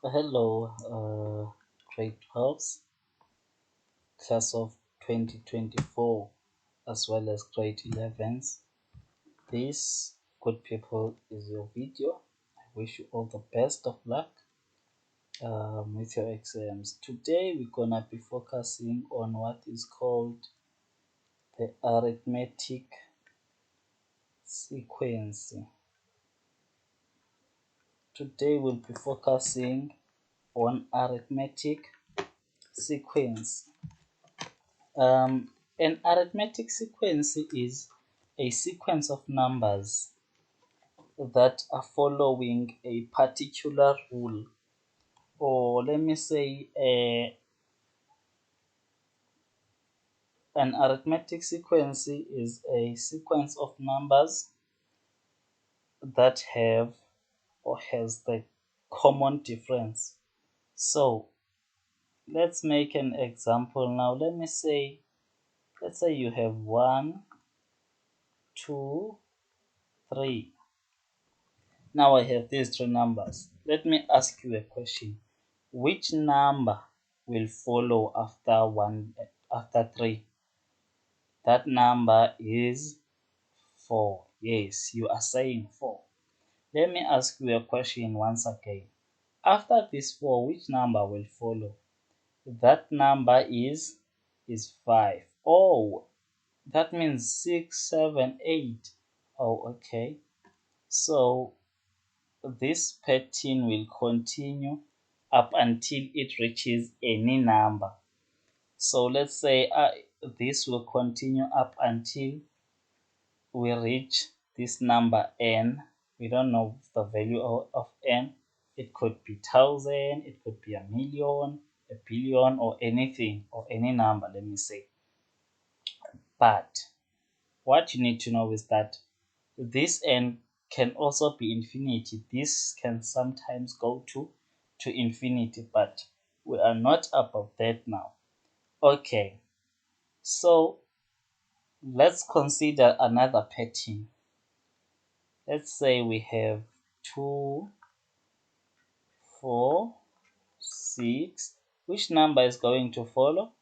Hello, grade 12s, class of 2024, as well as grade 11s. This, good people, is your video. I wish you all the best of luck with your exams. Today, we're gonna be focusing on what is called the arithmetic sequence. Today, we'll be focusing on arithmetic sequence. An arithmetic sequence is a sequence of numbers that are following a particular rule, or let me say, an arithmetic sequence is a sequence of numbers that have or has the common difference. So let's make an example now. Let's say you have 1, 2, 3. Now I have these three numbers. Let me ask you a question. Which number will follow after 3? That number is 4. Yes, you are saying 4. Let me ask you a question once again. After this 4, which number will follow? That number is 5. Oh, that means 6, 7, 8. Oh, okay. So this pattern will continue up until it reaches any number. So let's say this will continue up until we reach this number n. We don't know the value of n. It could be 1,000, it could be a million, a billion, or anything, or any number, let me say. But what you need to know is that this n can also be infinity. This can sometimes go to infinity, but we are not above that now. Okay, so let's consider another pattern. Let's say we have 2, 4, 6. Which number is going to follow?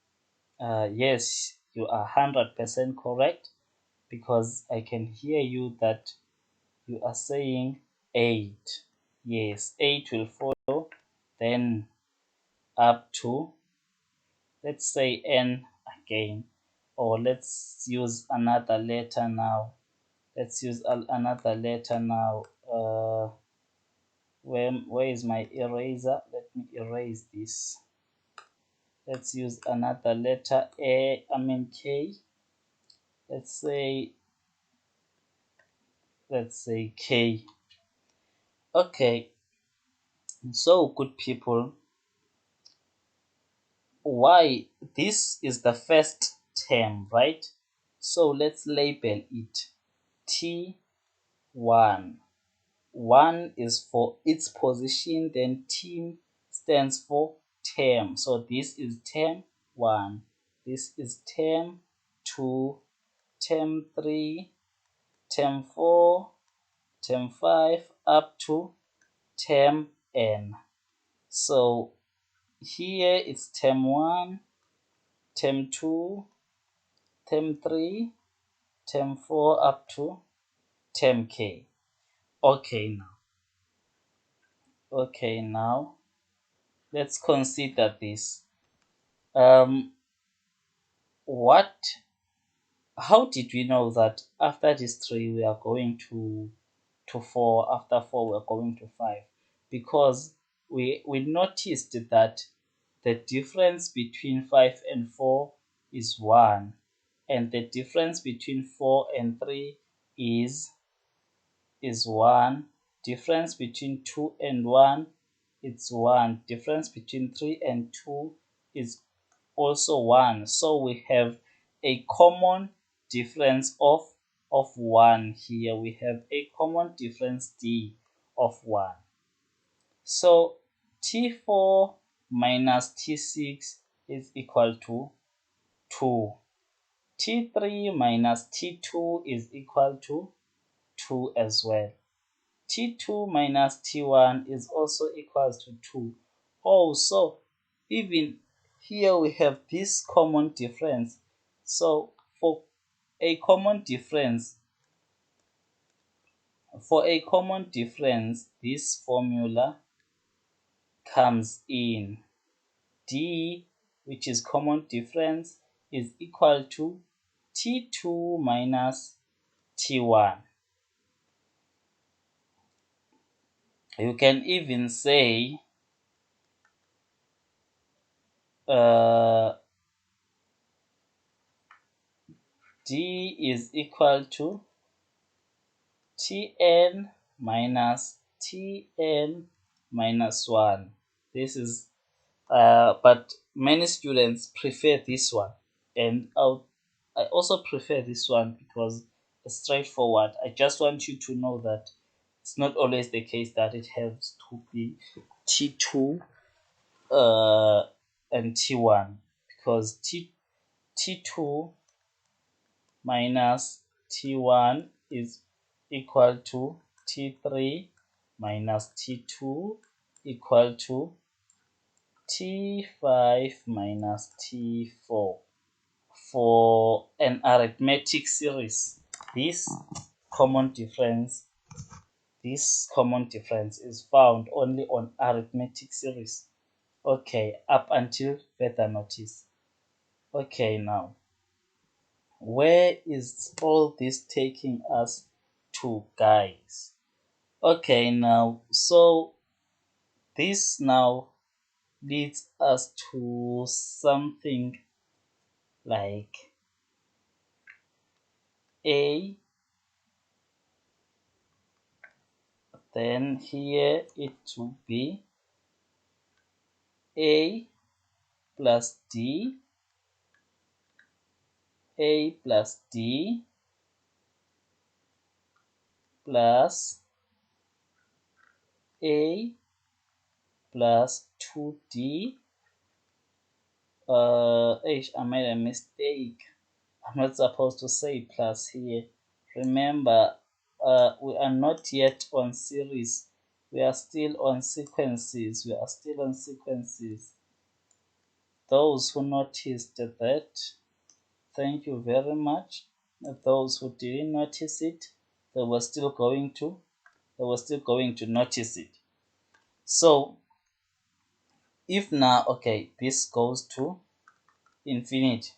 Yes, you are 100% correct, because I can hear you that you are saying 8. Yes, 8 will follow, then up to, let's say, n again, or let's use another letter now. Let's use another letter now. Where is my eraser? Let me erase this. Let's use another letter, K. Let's say K. Okay, so good people, why this is the first term, right? So let's label it T1. 1 is for its position, then T stands for term. So this is term 1, this is term 2, term 3, term 4, term 5, up to term n. So here it's term 1, term 2, term 3, term 4, up to term k. Okay, now let's consider this. What How did we know that after this 3 we are going to 4, after 4 we're going to 5? Because we noticed that the difference between 5 and 4 is 1, and the difference between 4 and 3 is 1. Difference between 2 and 1, it's 1. Difference between 3 and 2 is also 1. So we have a common difference of 1 here. We have a common difference D of 1. So T4 minus T6 is equal to 2. T3 minus T2 is equal to 2 as well. T2 minus T1 is also equals to 2. Oh, so even here we have this common difference. So a common difference, for a common difference, this formula comes in. D, which is common difference, is equal to T2 minus T1. You can even say D is equal to Tn minus Tn minus 1. This is, but many students prefer this one, and I also prefer this one because it's straightforward. I just want you to know that it's not always the case that it has to be T2 and T1, because T2 minus T1 is equal to T3 minus T2 equal to T5 minus T4. For an arithmetic series, this common difference is found only on arithmetic series. Okay, up until further notice. Okay, now where is all this taking us to, guys? Okay, now so this now leads us to something like a, then here it will be a plus d, a plus d plus a plus 2d. I made a mistake. I'm not supposed to say plus here. Remember, we are not yet on series. We are still on sequences. Those who noticed that, thank you very much. Those who didn't notice it, they were still going to notice it. So if now, okay, this goes to infinity,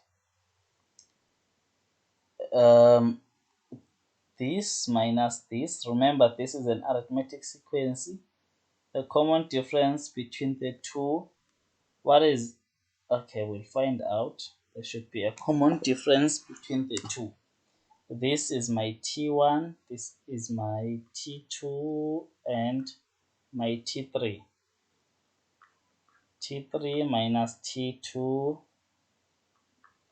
this minus this, remember this is an arithmetic sequence. The common difference between the two, what is, okay, we'll find out. There should be a common difference between the two. This is my T1, this is my T2, and my T3. T3 minus T2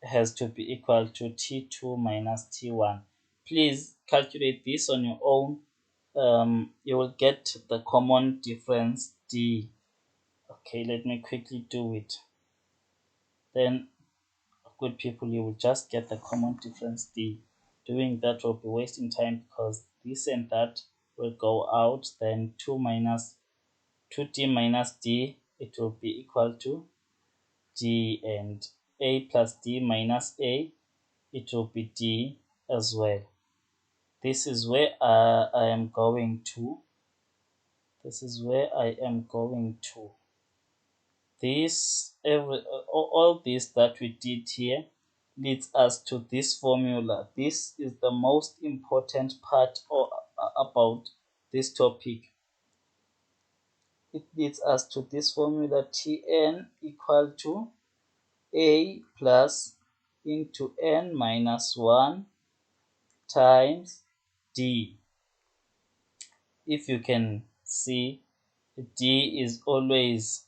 has to be equal to T2 minus T1. Please calculate this on your own. You will get the common difference D. Okay, let me quickly do it. Then, good people, you will just get the common difference D. Doing that will be wasting time because this and that will go out. Then 2d minus D, it will be equal to D, and A plus D minus A, it will be D as well. This is where I am going to. All this that we did here leads us to this formula. This is the most important part about this topic. It leads us to this formula, Tn equal to A plus into n minus 1 times D. If you can see, D is always,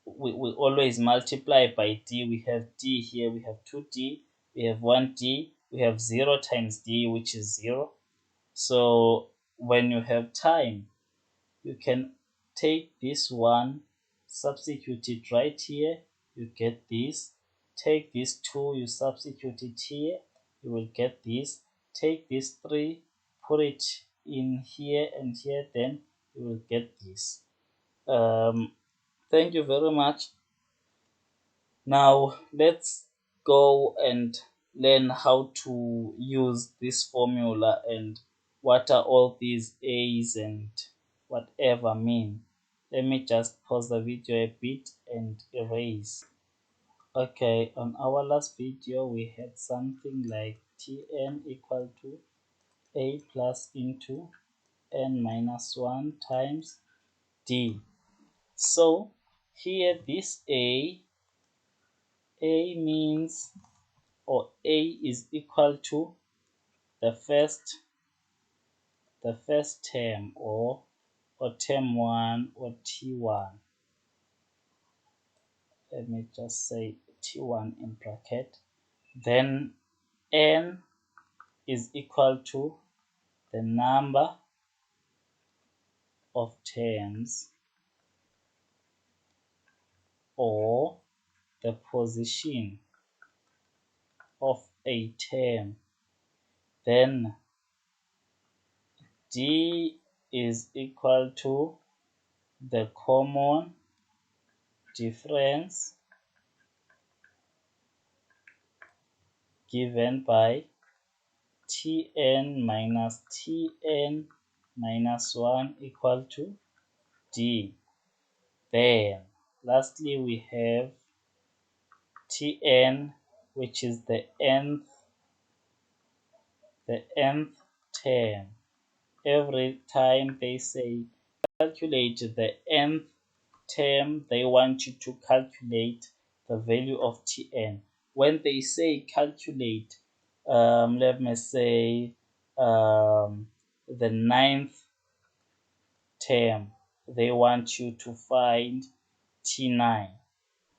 we always multiply by D. We have D here, we have 2D, we have 1D, we have 0 times D, which is 0. So when you have time, you can take this one, substitute it right here, you get this. Take this 2, you substitute it here, you will get this. Take this 3, put it in here and here, then you will get this. Thank you very much. Now let's go and learn how to use this formula and what are all these A's and whatever mean. Let me just pause the video a bit and erase. Okay, on our last video we had something like Tn equal to A plus into n minus 1 times D. So here this A means, or A is equal to the first term, or term 1, or T1. Let me just say T1 in bracket. Then n is equal to the number of terms, or the position of a term. Then D is equal to the common difference given by Tn minus Tn minus 1 equal to D. Then lastly we have Tn, which is the nth term. Every time they say calculate the nth term, they want you to calculate the value of Tn. When they say calculate, let me say the ninth term, they want you to find T9.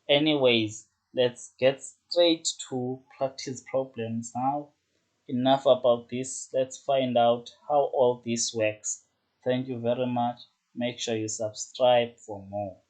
Anyways, let's get straight to practice problems now. Enough about this. Let's find out how all this works. Thank you very much. Make sure you subscribe for more.